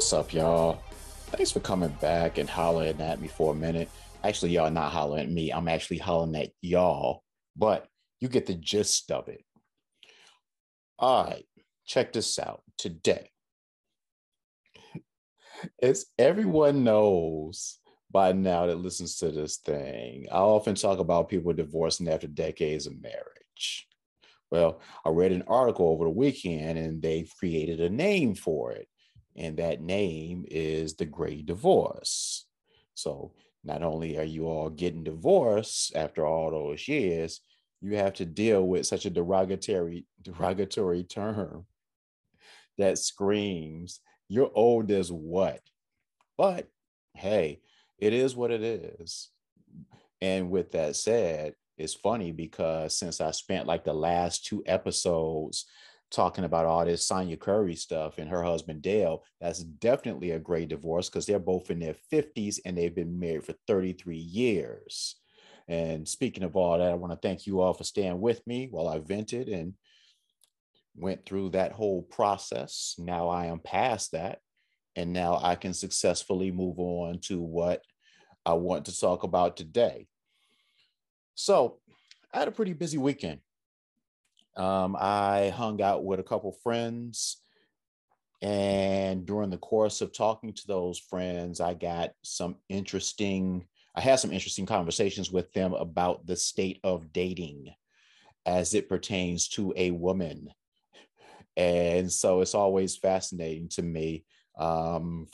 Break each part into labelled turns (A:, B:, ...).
A: What's up, y'all? Thanks for coming back and hollering at me for a minute. Actually, y'all not hollering at me. I'm actually hollering at y'all, but you get the gist of it. All right, check this out. Today, as everyone knows by now that listens to this thing, I often talk about people divorcing after decades of marriage. Well, I read an article over the weekend and they've created a name for it. And that name is the Great Divorce. So not only are you all getting divorced after all those years, you have to deal with such a derogatory term that screams, you're old as what? But hey, it is what it is. And with that said, it's funny because since I spent like the last two episodes talking about all this Sonya Curry stuff and her husband Dale, that's definitely a great divorce because they're both in their 50s and they've been married for 33 years. And speaking of all that, I want to thank you all for staying with me while I vented and went through that whole process. Now I am past that. And now I can successfully move on to what I want to talk about today. So I had a pretty busy weekend. I hung out with a couple friends, and during the course of talking to those friends, I had some interesting conversations with them about the state of dating as it pertains to a woman. And so it's always fascinating to me.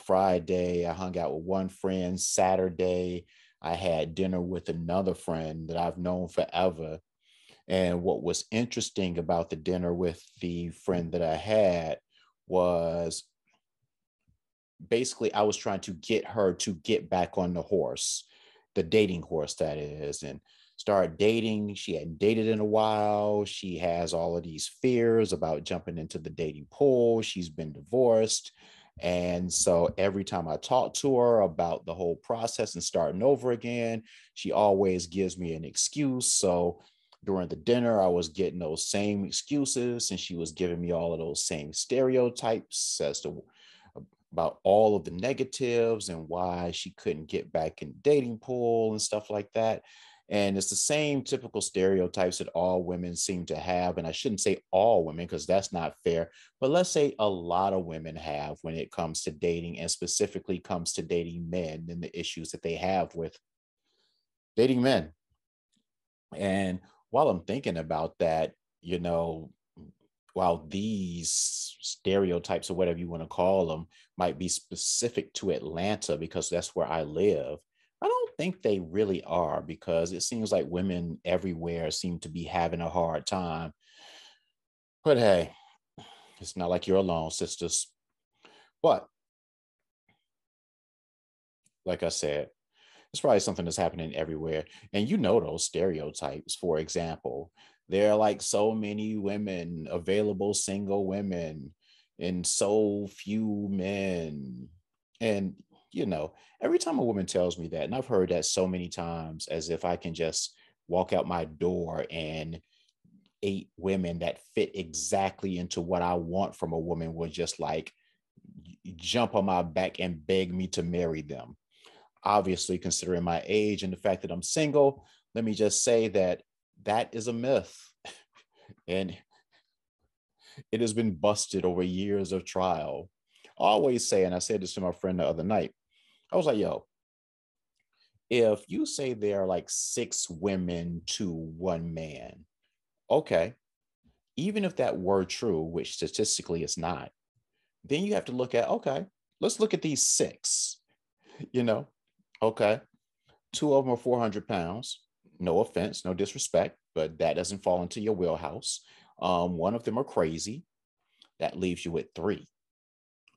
A: Friday, I hung out with one friend. Saturday, I had dinner with another friend that I've known forever. And what was interesting about the dinner with the friend that I had was basically I was trying to get her to get back on the horse, the dating horse, that is, and start dating. She hadn't dated in a while. She has all of these fears about jumping into the dating pool. She's been divorced. And so every time I talk to her about the whole process and starting over again, she always gives me an excuse. So during the dinner, I was getting those same excuses, and she was giving me all of those same stereotypes as to about all of the negatives and why she couldn't get back in the dating pool and stuff like that. And it's the same typical stereotypes that all women seem to have. And I shouldn't say all women because that's not fair, but let's say a lot of women have when it comes to dating, and specifically comes to dating men and the issues that they have with dating men. And while I'm thinking about that, you know, while these stereotypes or whatever you want to call them might be specific to Atlanta because that's where I live, I don't think they really are, because it seems like women everywhere seem to be having a hard time. But hey, it's not like you're alone, sisters. But like I said, it's probably something that's happening everywhere. And you know those stereotypes. For example, there are like so many women, available single women, and so few men. And, you know, every time a woman tells me that, and I've heard that so many times, as if I can just walk out my door and eight women that fit exactly into what I want from a woman would just like jump on my back and beg me to marry them. Obviously, considering my age and the fact that I'm single, let me just say that that is a myth. And it has been busted over years of trial. I always say, and I said this to my friend the other night, I was like, yo, if you say there are like six women to one man, okay, even if that were true, which statistically is not, then you have to look at, okay, let's look at these six, you know, okay, two of them are 400 pounds. No offense, no disrespect, but that doesn't fall into your wheelhouse. One of them are crazy. That leaves you with three.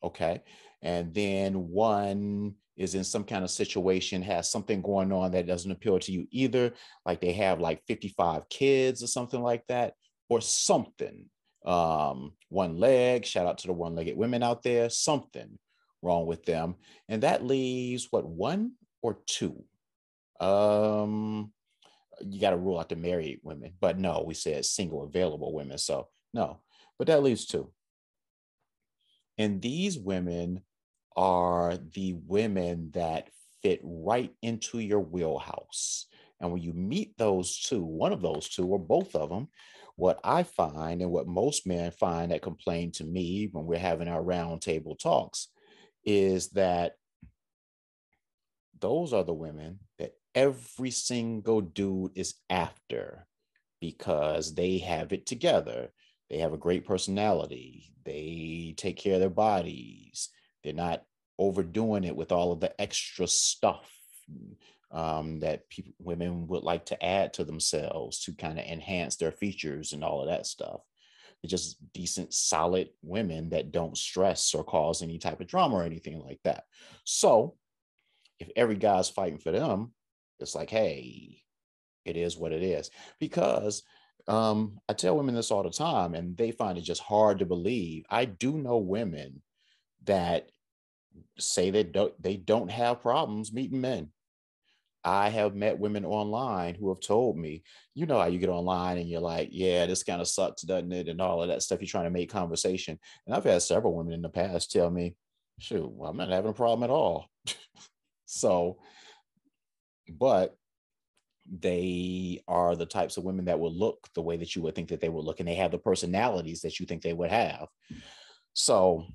A: Okay. And then one is in some kind of situation, has something going on that doesn't appeal to you either. Like they have like 55 kids or something like that, or something. One leg, shout out to the one-legged women out there, something wrong with them. And that leaves what, one or two? Um, you got to rule out the married women, but no, we said single available women. So no, but that leaves two. And these women are the women that fit right into your wheelhouse. And when you meet those two, one of those two or both of them, what I find and what most men find that complain to me when we're having our roundtable talks is that those are the women that every single dude is after because they have it together. They have a great personality. They take care of their bodies. They're not overdoing it with all of the extra stuff that women would like to add to themselves to kind of enhance their features and all of that stuff. They're just decent, solid women that don't stress or cause any type of drama or anything like that. So if every guy's fighting for them, it's like, hey, it is what it is. Because I tell women this all the time, and they find it just hard to believe. I do know women that say they don't have problems meeting men. I have met women online who have told me, you know how you get online and you're like, yeah, this kind of sucks, doesn't it? And all of that stuff. You're trying to make conversation. And I've had several women in the past tell me, shoot, well, I'm not having a problem at all. So, but they are the types of women that will look the way that you would think that they would look, and they have the personalities that you think they would have. So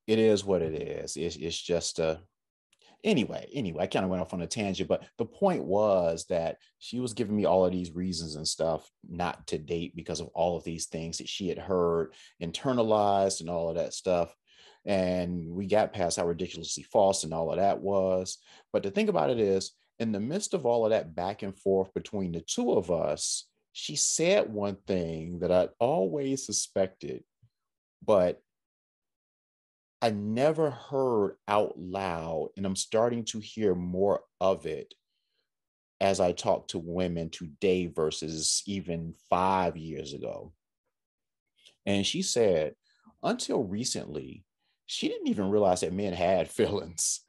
A: it is what it is. It's just anyway, I kind of went off on a tangent, but the point was that she was giving me all of these reasons and stuff not to date because of all of these things that she had heard, internalized, and all of that stuff. And we got past how ridiculously false and all of that was. But the thing about it is, in the midst of all of that back and forth between the two of us, she said one thing that I always suspected, but I never heard out loud, and I'm starting to hear more of it as I talk to women today versus even 5 years ago. And she said, until recently, she didn't even realize that men had feelings.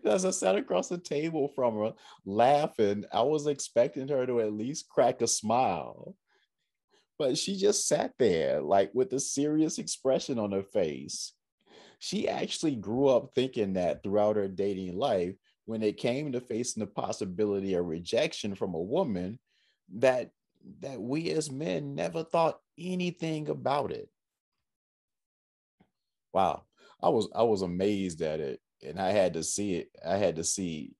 A: As I sat across the table from her laughing, I was expecting her to at least crack a smile. But she just sat there, like with a serious expression on her face. She actually grew up thinking that throughout her dating life, when it came to facing the possibility of rejection from a woman, that that we as men never thought anything about it. Wow. I was amazed at it, and I had to see it. I had to see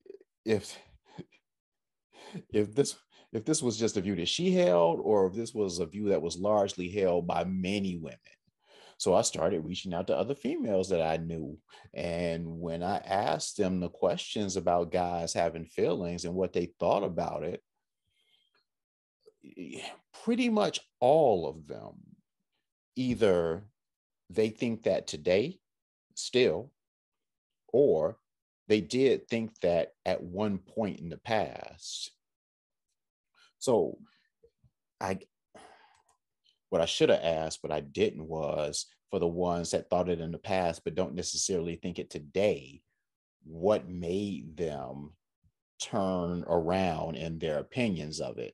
A: if if this if this was just a view that she held, or if this was a view that was largely held by many women. So I started reaching out to other females that I knew. And when I asked them the questions about guys having feelings and what they thought about it, pretty much all of them either they think that today still, or they did think that at one point in the past. So I what I should have asked, but I didn't, was for the ones that thought it in the past but don't necessarily think it today, what made them turn around in their opinions of it.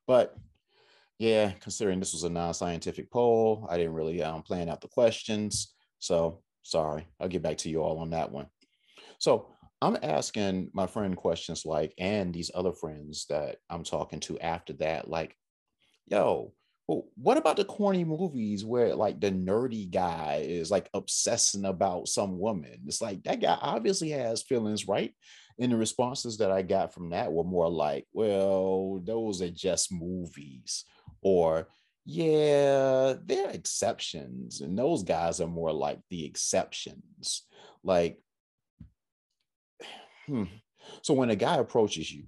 A: But yeah, considering this was a non-scientific poll, I didn't really plan out the questions. So sorry, I'll get back to you all on that one. So I'm asking my friend questions like, and these other friends that I'm talking to after that, like, yo, well, what about the corny movies where like the nerdy guy is like obsessing about some woman? It's like that guy obviously has feelings, right? And the responses that I got from that were more like, well, those are just movies. Or, yeah, they're exceptions. And those guys are more like the exceptions. Like, hmm. So when a guy approaches you,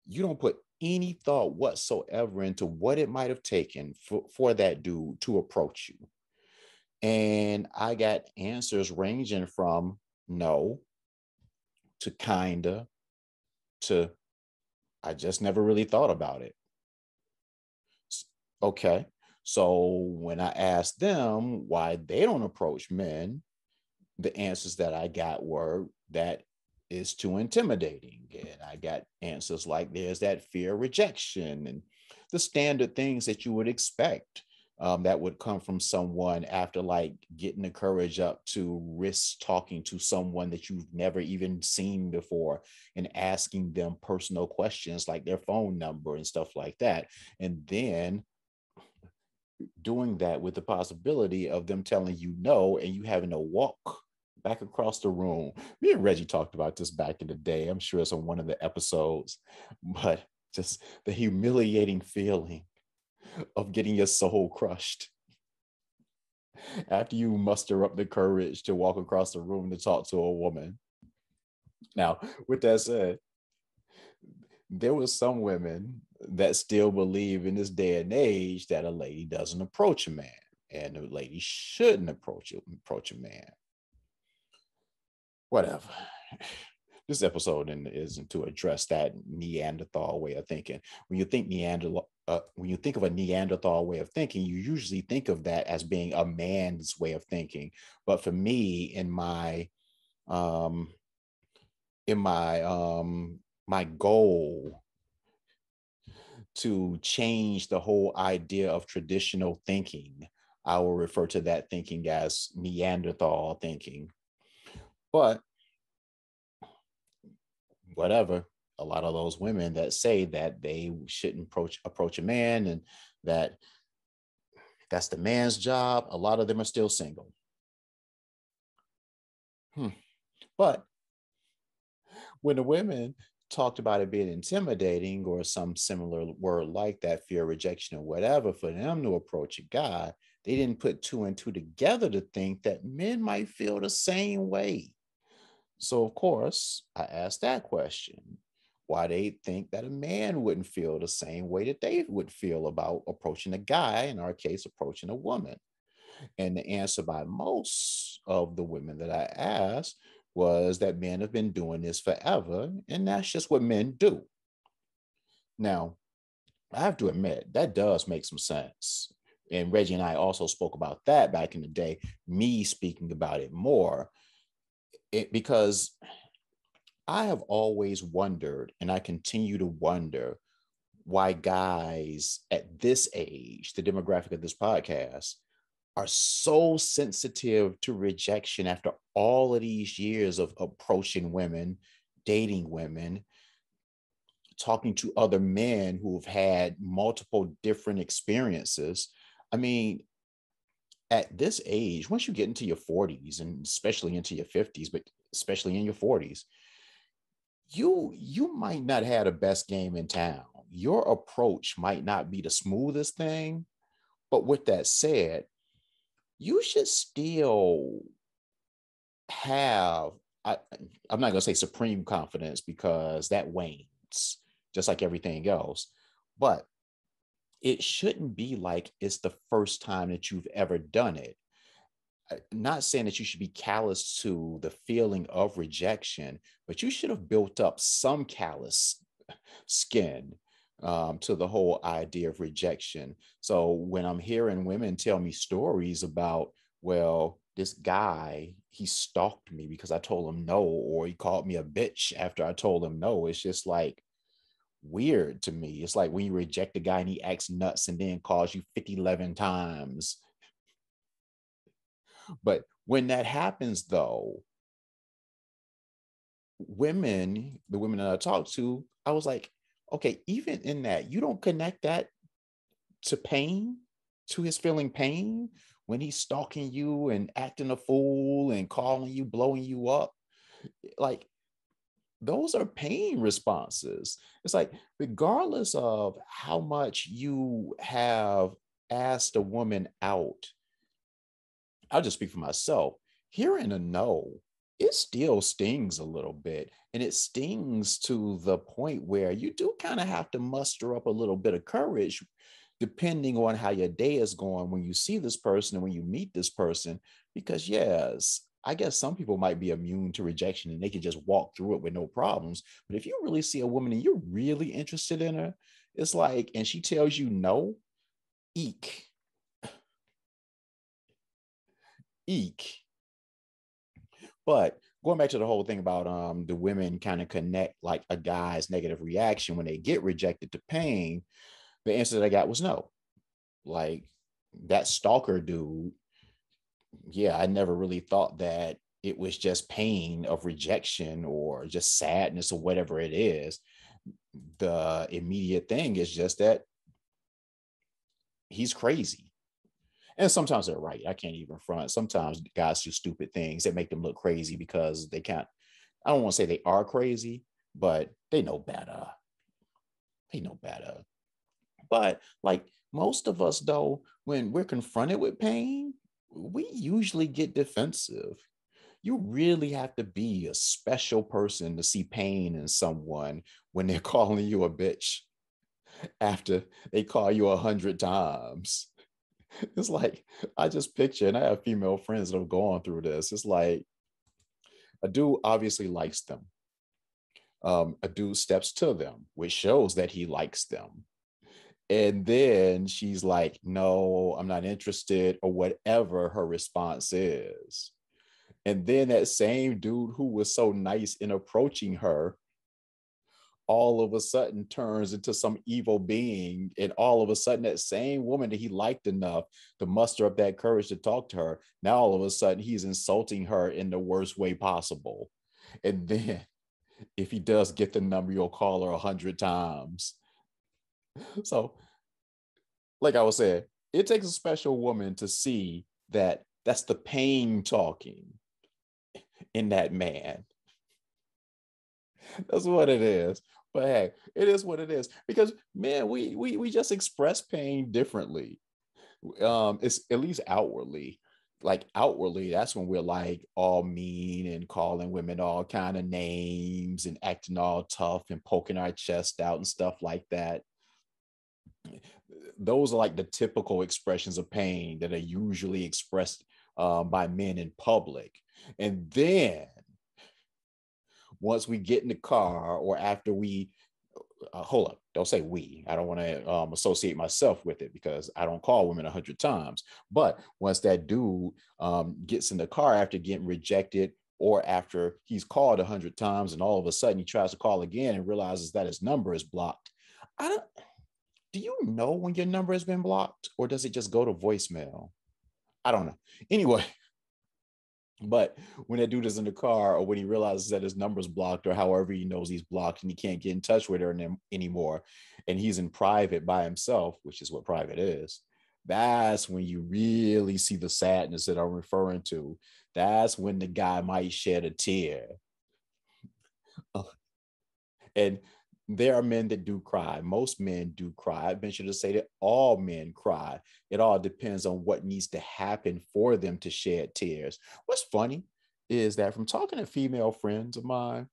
A: you don't put any thought whatsoever into what it might have taken for that dude to approach you. And I got answers ranging from no to kinda to I just never really thought about it. Okay. So when I asked them why they don't approach men, the answers that I got were that is too intimidating. And I got answers like there's that fear of rejection and the standard things that you would expect. that would come from someone after like getting the courage up to risk talking to someone that you've never even seen before and asking them personal questions like their phone number and stuff like that. And then doing that with the possibility of them telling you no and you having to walk back across the room. Me and Reggie talked about this back in the day. I'm sure it's on one of the episodes, but just the humiliating feeling of getting your soul crushed after you muster up the courage to walk across the room to talk to a woman. Now, with that said, there was some women that still believe in this day and age that a lady doesn't approach a man and a lady shouldn't approach a man. Whatever. This episode isn't to address that Neanderthal way of thinking. When you think when you think of a Neanderthal way of thinking, you usually think of that as being a man's way of thinking. But for me, um, in my goal to change the whole idea of traditional thinking, I will refer to that thinking as Neanderthal thinking. But whatever, a lot of those women that say that they shouldn't approach a man and that that's the man's job, a lot of them are still single. But when the women talked about it being intimidating or some similar word like that, fear, rejection, or whatever, for them to approach a guy, they didn't put two and two together to think that men might feel the same way. So, of course, I asked that question, why they think that a man wouldn't feel the same way that they would feel about approaching a guy, in our case, approaching a woman. And the answer by most of the women that I asked was that men have been doing this forever, and that's just what men do. Now, I have to admit, that does make some sense. And Reggie and I also spoke about that back in the day, me speaking about it more, because I have always wondered, and I continue to wonder, why guys at this age, the demographic of this podcast, are so sensitive to rejection after all of these years of approaching women, dating women, talking to other men who have had multiple different experiences. I mean, at this age, once you get into your 40s and especially into your 50s, but especially in your 40s, you might not have the best game in town. Your approach might not be the smoothest thing, but with that said, you should still have, I, I'm not going to say supreme confidence because that wanes just like everything else, but it shouldn't be like it's the first time that you've ever done it. Not saying that you should be callous to the feeling of rejection, but you should have built up some callous skin to the whole idea of rejection. So when I'm hearing women tell me stories about, well, this guy, he stalked me because I told him no, or he called me a bitch after I told him no, it's just like weird to me. It's like when you reject a guy and he acts nuts and then calls you 50, 11 times. But when that happens, though, the women that I talked to, I was like, okay, even in that, you don't connect that to pain, to his feeling pain when he's stalking you and acting a fool and calling you, blowing you up. Like, those are pain responses. It's like, regardless of how much you have asked a woman out, I'll just speak for myself. Hearing a no, it still stings a little bit. And it stings to the point where you do kind of have to muster up a little bit of courage, depending on how your day is going when you see this person and when you meet this person. Because, yes, I guess some people might be immune to rejection and they can just walk through it with no problems. But if you really see a woman and you're really interested in her, it's like, and she tells you no, eek, eek. But going back to the whole thing about the women kind of connect like a guy's negative reaction when they get rejected to pain, the answer that I got was no. Like, that stalker dude, yeah, I never really thought that it was just pain of rejection or just sadness or whatever it is. The immediate thing is just that he's crazy. And sometimes they're right. I can't even front. Sometimes guys do stupid things that make them look crazy because they can't. I don't want to say they are crazy, but they know better. They know better. But like most of us, though, when we're confronted with pain, we usually get defensive. You really have to be a special person to see pain in someone when they're calling you a bitch after they call you 100 times. It's like I just picture, and I have female friends that have gone through this. It's like a dude obviously likes them. A dude steps to them, which shows that he likes them. And then she's like, no, I'm not interested, or whatever her response is. And then that same dude who was so nice in approaching her all of a sudden turns into some evil being. And all of a sudden, that same woman that he liked enough to muster up that courage to talk to her, now all of a sudden he's insulting her in the worst way possible. And then if he does get the number, you'll call her 100 times. So, like I was saying, it takes a special woman to see that that's the pain talking in that man. That's what it is. But hey, it is what it is because man, we just express pain differently. It's at least outwardly. Like outwardly, that's when we're like all mean and calling women all kind of names and acting all tough and poking our chest out and stuff like that. Those are like the typical expressions of pain that are usually expressed by men in public. And then once we get in the car or after we hold up, don't say we. I don't want to associate myself with it because I don't call women 100 times. But once that dude gets in the car after getting rejected or after he's called 100 times and all of a sudden he tries to call again and realizes that his number is blocked. I don't. Do you know when your number has been blocked or does it just go to voicemail? I don't know. Anyway, but when that dude is in the car or when he realizes that his number's blocked or however he knows he's blocked and he can't get in touch with her anymore, and he's in private by himself, which is what private is, that's when you really see the sadness that I'm referring to. That's when the guy might shed a tear. And there are men that do cry. Most men do cry. I venture to say that all men cry. It all depends on what needs to happen for them to shed tears. What's funny is that from talking to female friends of mine,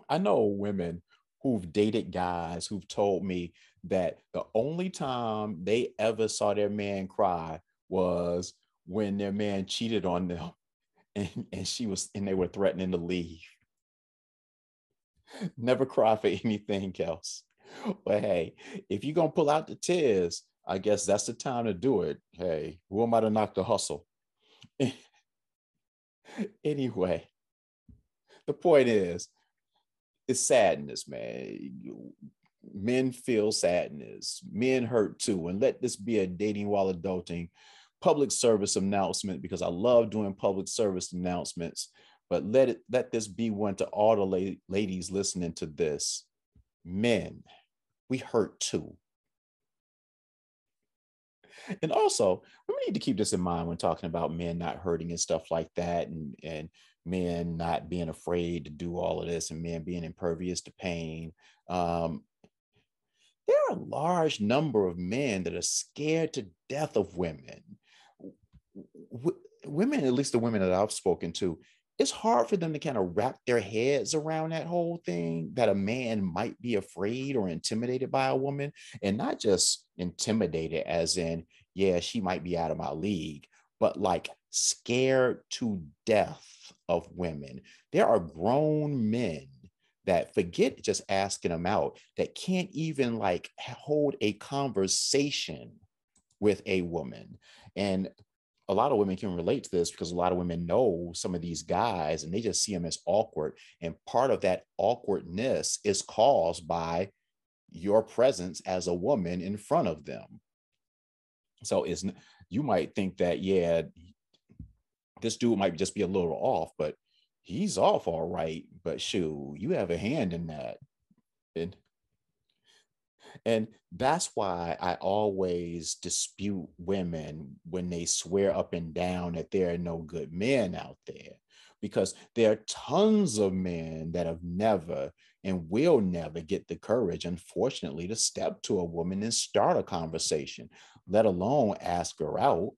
A: I know women who've dated guys who've told me that the only time they ever saw their man cry was when their man cheated on them and they were threatening to leave. Never cry for anything else. But hey, if you're gonna pull out the tears, I guess that's the time to do it. Hey, who am I to knock the hustle? Anyway, the point is, it's sadness, man. Men feel sadness. Men hurt too. And let this be a dating while adulting public service announcement because I love doing public service announcements. But let this be one to all the ladies listening to this. Men, we hurt too. And also, we need to keep this in mind when talking about men not hurting and stuff like that, and men not being afraid to do all of this, and men being impervious to pain. Um, there are a large number of men that are scared to death of women. Women, at least the women that I've spoken to, it's hard for them to kind of wrap their heads around that whole thing that a man might be afraid or intimidated by a woman, and not just intimidated as in, yeah, she might be out of my league, but like scared to death of women. There are grown men that forget just asking them out, that can't even like hold a conversation with a woman. And a lot of women can relate to this because a lot of women know some of these guys and they just see them as awkward. And part of that awkwardness is caused by your presence as a woman in front of them. So you might think that, yeah, this dude might just be a little off, but he's off all right. But shoot, you have a hand in that. And and that's why I always dispute women when they swear up and down that there are no good men out there. Because there are tons of men that have never and will never get the courage, unfortunately, to step to a woman and start a conversation, let alone ask her out.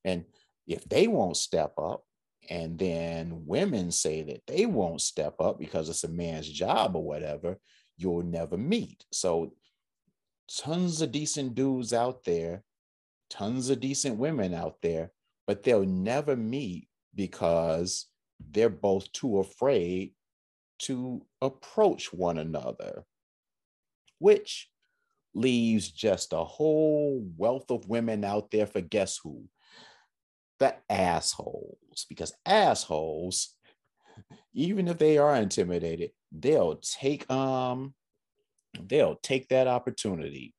A: And if they won't step up, and then women say that they won't step up because it's a man's job or whatever, you'll never meet. So, tons of decent dudes out there, tons of decent women out there, but they'll never meet because they're both too afraid to approach one another, which leaves just a whole wealth of women out there for guess who? The assholes. Because assholes, even if they are intimidated, they'll take that opportunity.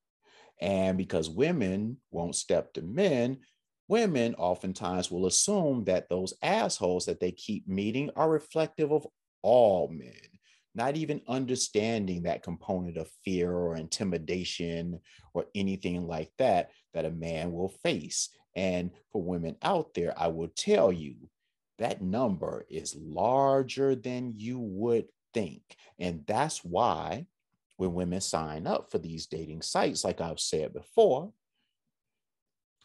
A: And because women won't step to men, women oftentimes will assume that those assholes that they keep meeting are reflective of all men, not even understanding that component of fear or intimidation or anything like that that a man will face. And for women out there, I will tell you that number is larger than you would think. And that's why when women sign up for these dating sites, like I've said before,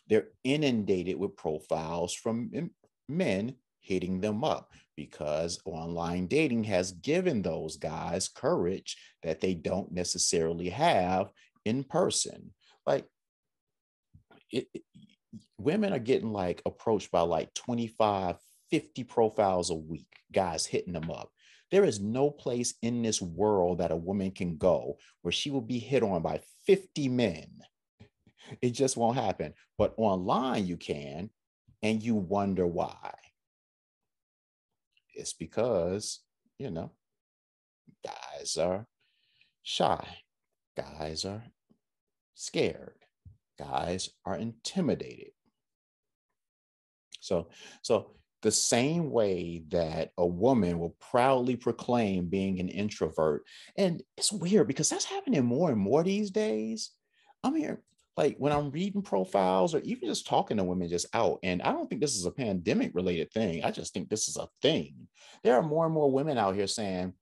A: they're inundated with profiles from men hitting them up because online dating has given those guys courage that they don't necessarily have in person. Like it, women are getting like approached by like 25, 50 profiles a week, guys hitting them up. There is no place in this world that a woman can go where she will be hit on by 50 men. It just won't happen. But online you can, and you wonder why. It's because, you know, guys are shy, guys are scared, guys are intimidated. So, so the same way that a woman will proudly proclaim being an introvert, and it's weird because that's happening more and more these days. I'm here, like when I'm reading profiles or even just talking to women just out, and I don't think this is a pandemic related thing. I just think this is a thing. There are more and more women out here saying,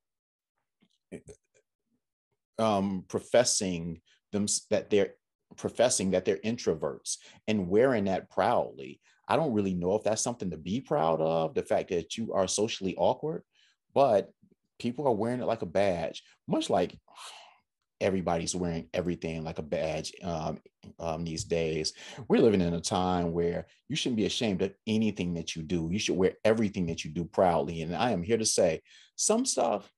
A: professing them that they're professing that they're introverts and wearing that proudly. I don't really know if that's something to be proud of, the fact that you are socially awkward, but people are wearing it like a badge, much like everybody's wearing everything like a badge these days. We're living in a time where you shouldn't be ashamed of anything that you do. You should wear everything that you do proudly. And I am here to say some stuff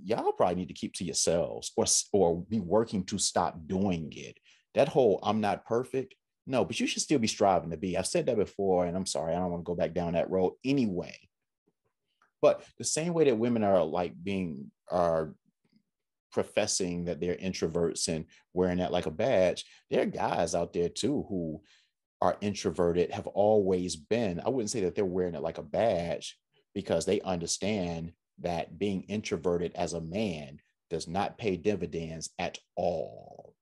A: y'all probably need to keep to yourselves or be working to stop doing it. That whole I'm not perfect. No, but you should still be striving to be. I've said that before, and I'm sorry, I don't want to go back down that road anyway. But the same way that women are like are professing that they're introverts and wearing that like a badge, there are guys out there too who are introverted, have always been. I wouldn't say that they're wearing it like a badge because they understand that being introverted as a man does not pay dividends at all.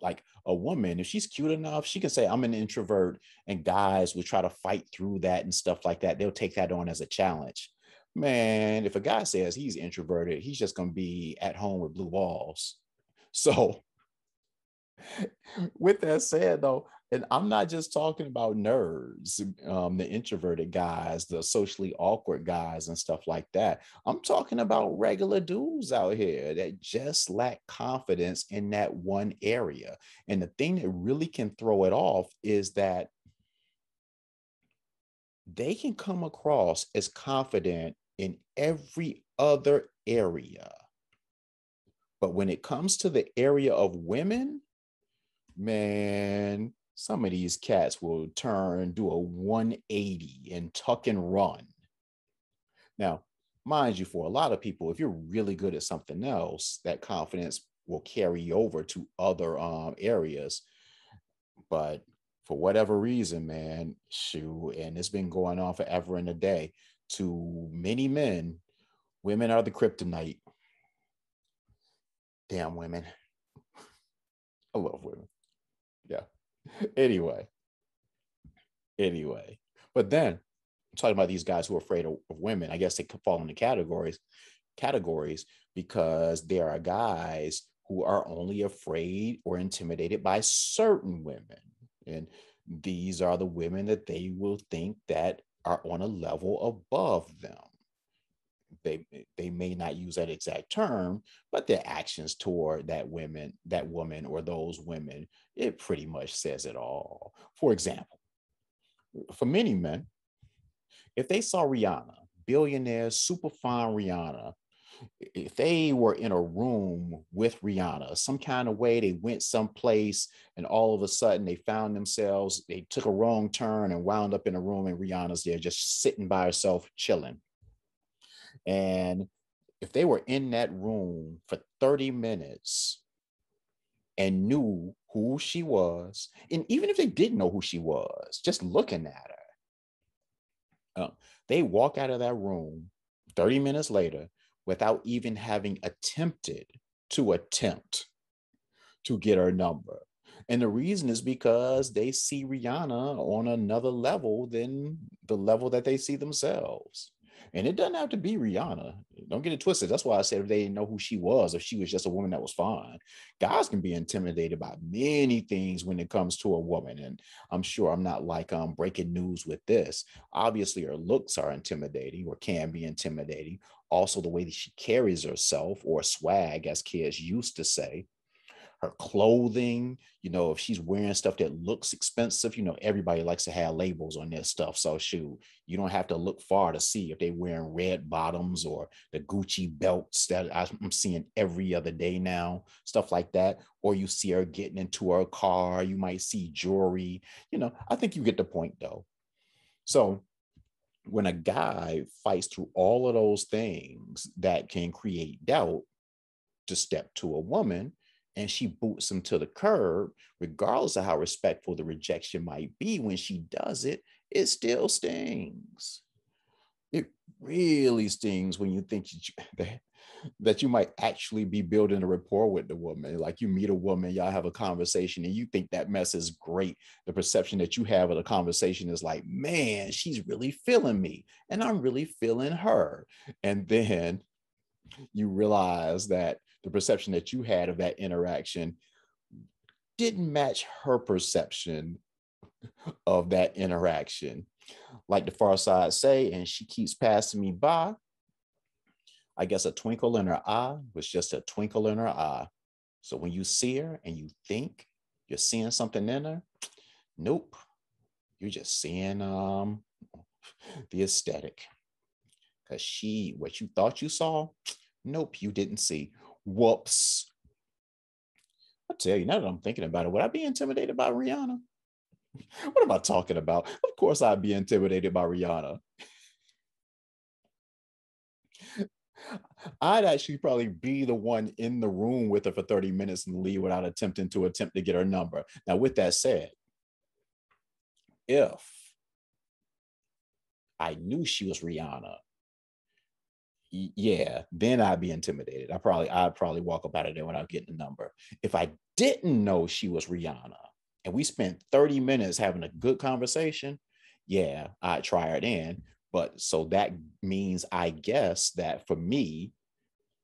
A: Like a woman, if she's cute enough, she can say, I'm an introvert, and guys will try to fight through that and stuff like that. They'll take that on as a challenge. Man, if a guy says he's introverted, he's just going to be at home with blue walls. So, with that said, though, and I'm not just talking about nerds, the introverted guys, the socially awkward guys, and stuff like that. I'm talking about regular dudes out here that just lack confidence in that one area. And the thing that really can throw it off is that they can come across as confident in every other area. But when it comes to the area of women, man, some of these cats will do a 180 and tuck and run. Now, mind you, for a lot of people, if you're really good at something else, that confidence will carry over to other areas. But for whatever reason, man, shoot, and it's been going on forever and a day. To many men, women are the kryptonite. Damn women. I love women. Yeah. Anyway, anyway. But then talking about these guys who are afraid of women, I guess they could fall into categories because there are guys who are only afraid or intimidated by certain women. And these are the women that they will think that are on a level above them. They they may not use that exact term, but their actions toward that woman or those women, it pretty much says it all. For example, for many men, if they saw Rihanna, billionaire, super fine Rihanna, if they were in a room with Rihanna, some kind of way, they went someplace and all of a sudden they found themselves, they took a wrong turn and wound up in a room and Rihanna's there just sitting by herself, chilling. And if they were in that room for 30 minutes and knew who she was, and even if they didn't know who she was, just looking at her, they walk out of that room 30 minutes later without even having attempted to attempt to get her number. And the reason is because they see Rihanna on another level than the level that they see themselves. And it doesn't have to be Rihanna. Don't get it twisted. That's why I said if they didn't know who she was, if she was just a woman that was fine. Guys can be intimidated by many things when it comes to a woman. And I'm sure I'm not like breaking news with this. Obviously, her looks are intimidating or can be intimidating. Also, the way that she carries herself, or swag, as kids used to say, her clothing, if she's wearing stuff that looks expensive, everybody likes to have labels on their stuff. So shoot, you don't have to look far to see if they're wearing red bottoms or the Gucci belts that I'm seeing every other day now, stuff like that. Or you see her getting into her car, you might see jewelry. I think you get the point though. So when a guy fights through all of those things that can create doubt to step to a woman, and she boots him to the curb, regardless of how respectful the rejection might be when she does it, it still stings. It really stings when you think that you might actually be building a rapport with the woman. Like you meet a woman, y'all have a conversation, and you think that mess is great. The perception that you have of the conversation is like, man, she's really feeling me, and I'm really feeling her. And then you realize that the perception that you had of that interaction didn't match her perception of that interaction. Like the Far Side say, and she keeps passing me by. I guess a twinkle in her eye was just a twinkle in her eye. So when you see her and you think you're seeing something in her, nope, you're just seeing the aesthetic. Because what you thought you saw, nope, you didn't see. Whoops. I tell you, now that I'm thinking about it, would I be intimidated by Rihanna? What am I talking about? Of course, I'd be intimidated by Rihanna. I'd actually probably be the one in the room with her for 30 minutes and leave without attempting to get her number. Now, with that said, if I knew she was Rihanna, yeah, then I'd be intimidated. I'd probably walk up out of there without getting a number. If I didn't know she was Rihanna and we spent 30 minutes having a good conversation, yeah, I'd try her then. But so that means, I guess, that for me,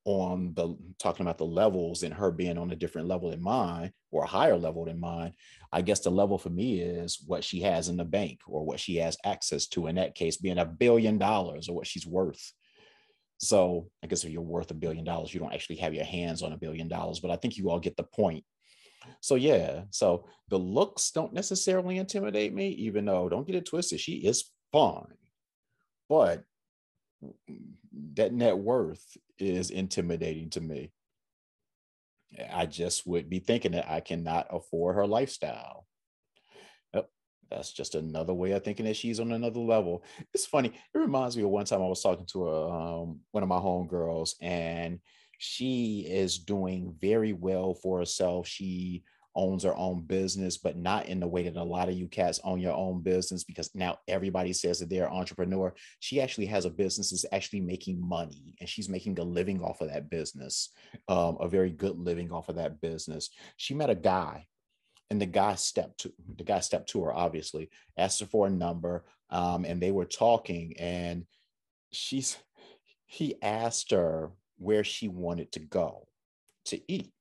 A: on the talking about the levels and her being on a different level than mine or a higher level than mine, I guess the level for me is what she has in the bank or what she has access to, in that case being $1 billion or what she's worth. So I guess if you're worth $1 billion, you don't actually have your hands on $1 billion, but I think you all get the point. So yeah, so the looks don't necessarily intimidate me, even though, don't get it twisted, she is fine, but that net worth is intimidating to me. I just would be thinking that I cannot afford her lifestyle. Yep. That's just another way of thinking that she's on another level. It's funny. It reminds me of one time I was talking to one of my homegirls, and she is doing very well for herself. She owns her own business, but not in the way that a lot of you cats own your own business because now everybody says that they're an entrepreneur. She actually has a business that's actually making money, and she's making a living off of that business, a very good living off of that business. She met a guy, and the guy stepped to her, obviously, asked her for a number, and they were talking, and she's he asked her where she wanted to go to eat.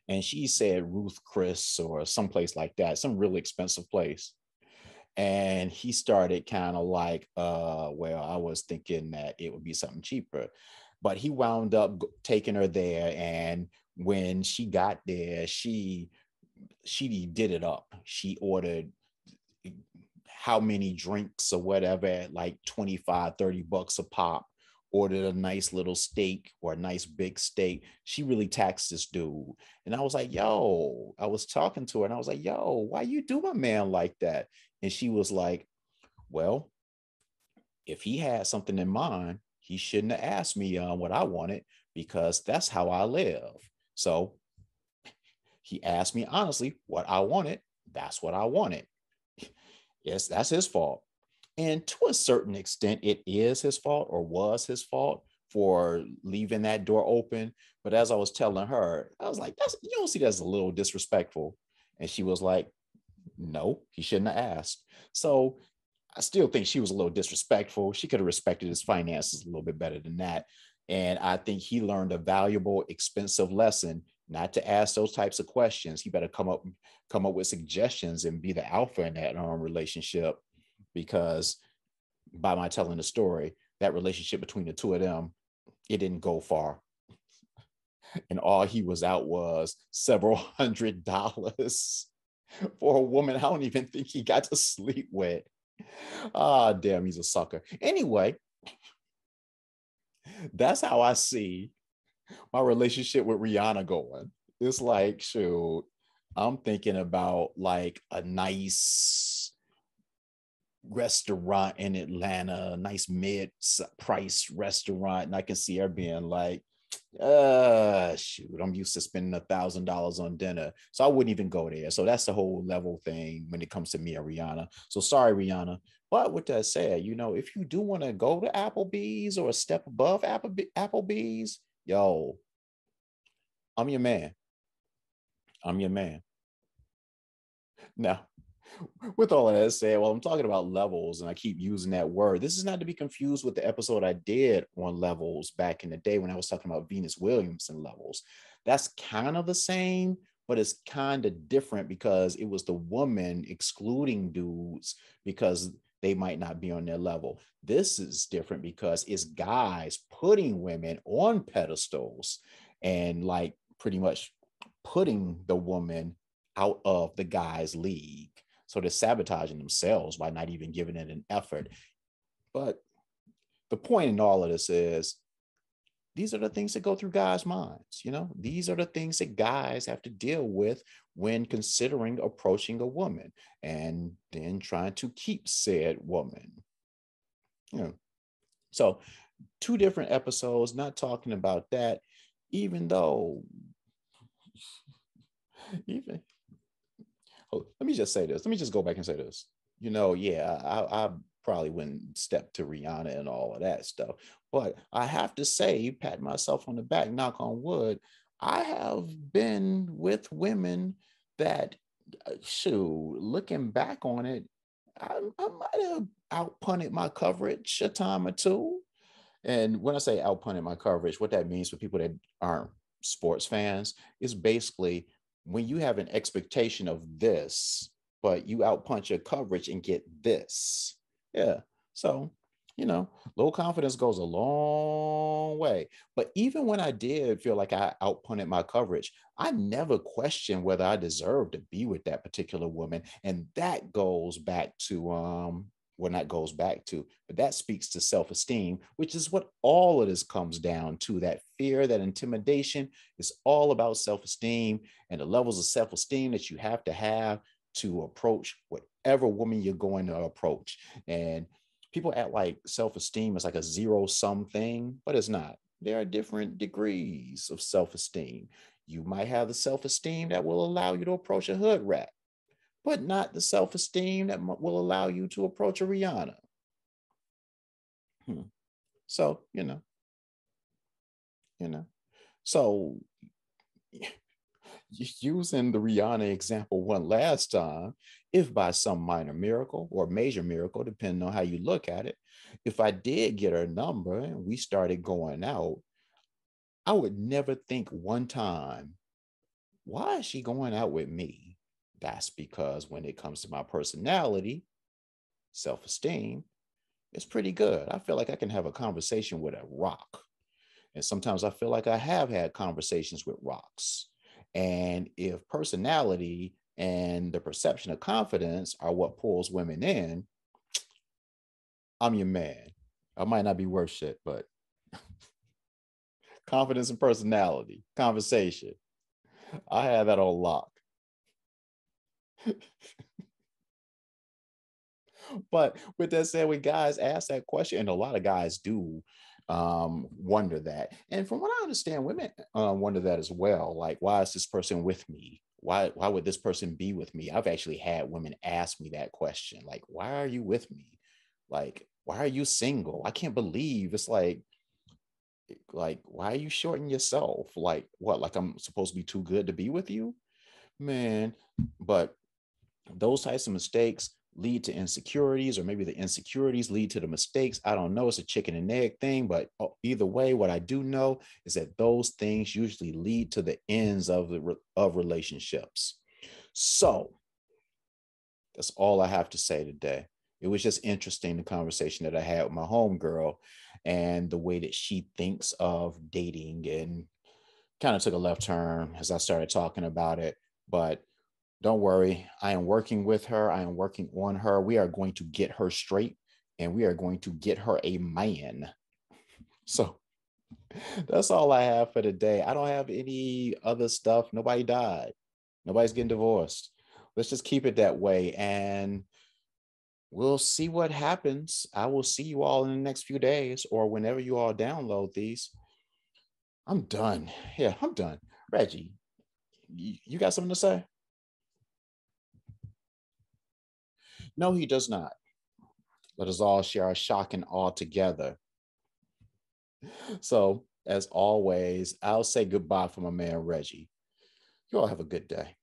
A: And she said Ruth Chris or someplace like that, some really expensive place. And he started kind of like, well, I was thinking that it would be something cheaper. But he wound up taking her there. And when she got there, she did it up. She ordered how many drinks or whatever at like 25, $30 a pop, ordered a nice little steak or a nice big steak. She really taxed this dude. And I was like, yo, I was talking to her and I was like, yo, why you do my man like that? And she was like, well, if he had something in mind, he shouldn't have asked me what I wanted because that's how I live. So he asked me honestly what I wanted. That's what I wanted. Yes, that's his fault. And to a certain extent, it is his fault or was his fault for leaving that door open. But as I was telling her, I was like, that's, you don't see that's a little disrespectful. And she was like, no, he shouldn't have asked. So I still think she was a little disrespectful. She could have respected his finances a little bit better than that. And I think he learned a valuable, expensive lesson not to ask those types of questions. He better come up with suggestions and be the alpha in that relationship, because by my telling the story, that relationship between the two of them, it didn't go far. And all he was out was several $100s for a woman I don't even think he got to sleep with. Ah, damn, he's a sucker. Anyway, that's how I see my relationship with Rihanna going. It's like, shoot, I'm thinking about like a nice restaurant in Atlanta, a nice mid-price restaurant, and I can see her being like, shoot, I'm used to spending $1,000 on dinner, so I wouldn't even go there. So that's the whole level thing when it comes to me and Rihanna. So sorry, Rihanna. But with that said, if you do want to go to Applebee's or a step above Applebee's, yo, I'm your man. I'm your man. Now, with all of that said, well, I'm talking about levels and I keep using that word. This is not to be confused with the episode I did on levels back in the day when I was talking about Venus Williams and levels. That's kind of the same, but it's kind of different because it was the woman excluding dudes because they might not be on their level. This is different because it's guys putting women on pedestals and like pretty much putting the woman out of the guy's league. So they're sabotaging themselves by not even giving it an effort. But the point in all of this is these are the things that go through guys' minds. These are the things that guys have to deal with when considering approaching a woman and then trying to keep said woman. So 2 different episodes, not talking about that, even though even let me just say this. Let me just go back and say this. Yeah, I probably wouldn't step to Rihanna and all of that stuff. But I have to say, pat myself on the back, knock on wood, I have been with women that, shoot, looking back on it, I might have outpunted my coverage a time or two. And when I say outpunted my coverage, what that means for people that aren't sports fans is basically when you have an expectation of this, but you outpunch your coverage and get this. Yeah. So, low confidence goes a long way. But even when I did feel like I outpunted my coverage, I never questioned whether I deserved to be with that particular woman. And that goes back to well, not goes back to, but that speaks to self-esteem, which is what all of this comes down to. That fear, that intimidation is all about self-esteem and the levels of self-esteem that you have to approach whatever woman you're going to approach. And people act like self-esteem is like a zero-sum thing, but it's not. There are different degrees of self-esteem. You might have the self-esteem that will allow you to approach a hood rat, but not the self-esteem that will allow you to approach a Rihanna. Hmm. So, you know. So using the Rihanna example one last time, if by some minor miracle or major miracle, depending on how you look at it, if I did get her number and we started going out, I would never think one time, why is she going out with me? That's because when it comes to my personality, self esteem, it's pretty good. I feel like I can have a conversation with a rock. And sometimes I feel like I have had conversations with rocks. And if personality and the perception of confidence are what pulls women in, I'm your man. I might not be worth shit, but confidence and personality, conversation, I have that on lock. But with that said, when guys ask that question, and a lot of guys do wonder that. And from what I understand, women wonder that as well. Like, why is this person with me? Why would this person be with me? I've actually had women ask me that question. Like, why are you with me? Like, why are you single? I can't believe it's like, why are you shorting yourself? Like, what? Like, I'm supposed to be too good to be with you? Man, but those types of mistakes lead to insecurities, or maybe the insecurities lead to the mistakes. I don't know. It's a chicken and egg thing, but either way, what I do know is that those things usually lead to the ends of of relationships. So that's all I have to say today. It was just interesting, the conversation that I had with my homegirl and the way that she thinks of dating, and kind of took a left turn as I started talking about it. But don't worry, I am working with her. I am working on her. We are going to get her straight, and we are going to get her a man. So that's all I have for today. I don't have any other stuff. Nobody died. Nobody's getting divorced. Let's just keep it that way. And we'll see what happens. I will see you all in the next few days, or whenever you all download these. I'm done. Yeah, I'm done. Reggie, you got something to say? No, he does not. Let us all share our shock and awe together. So, as always, I'll say goodbye for my man Reggie. You all have a good day.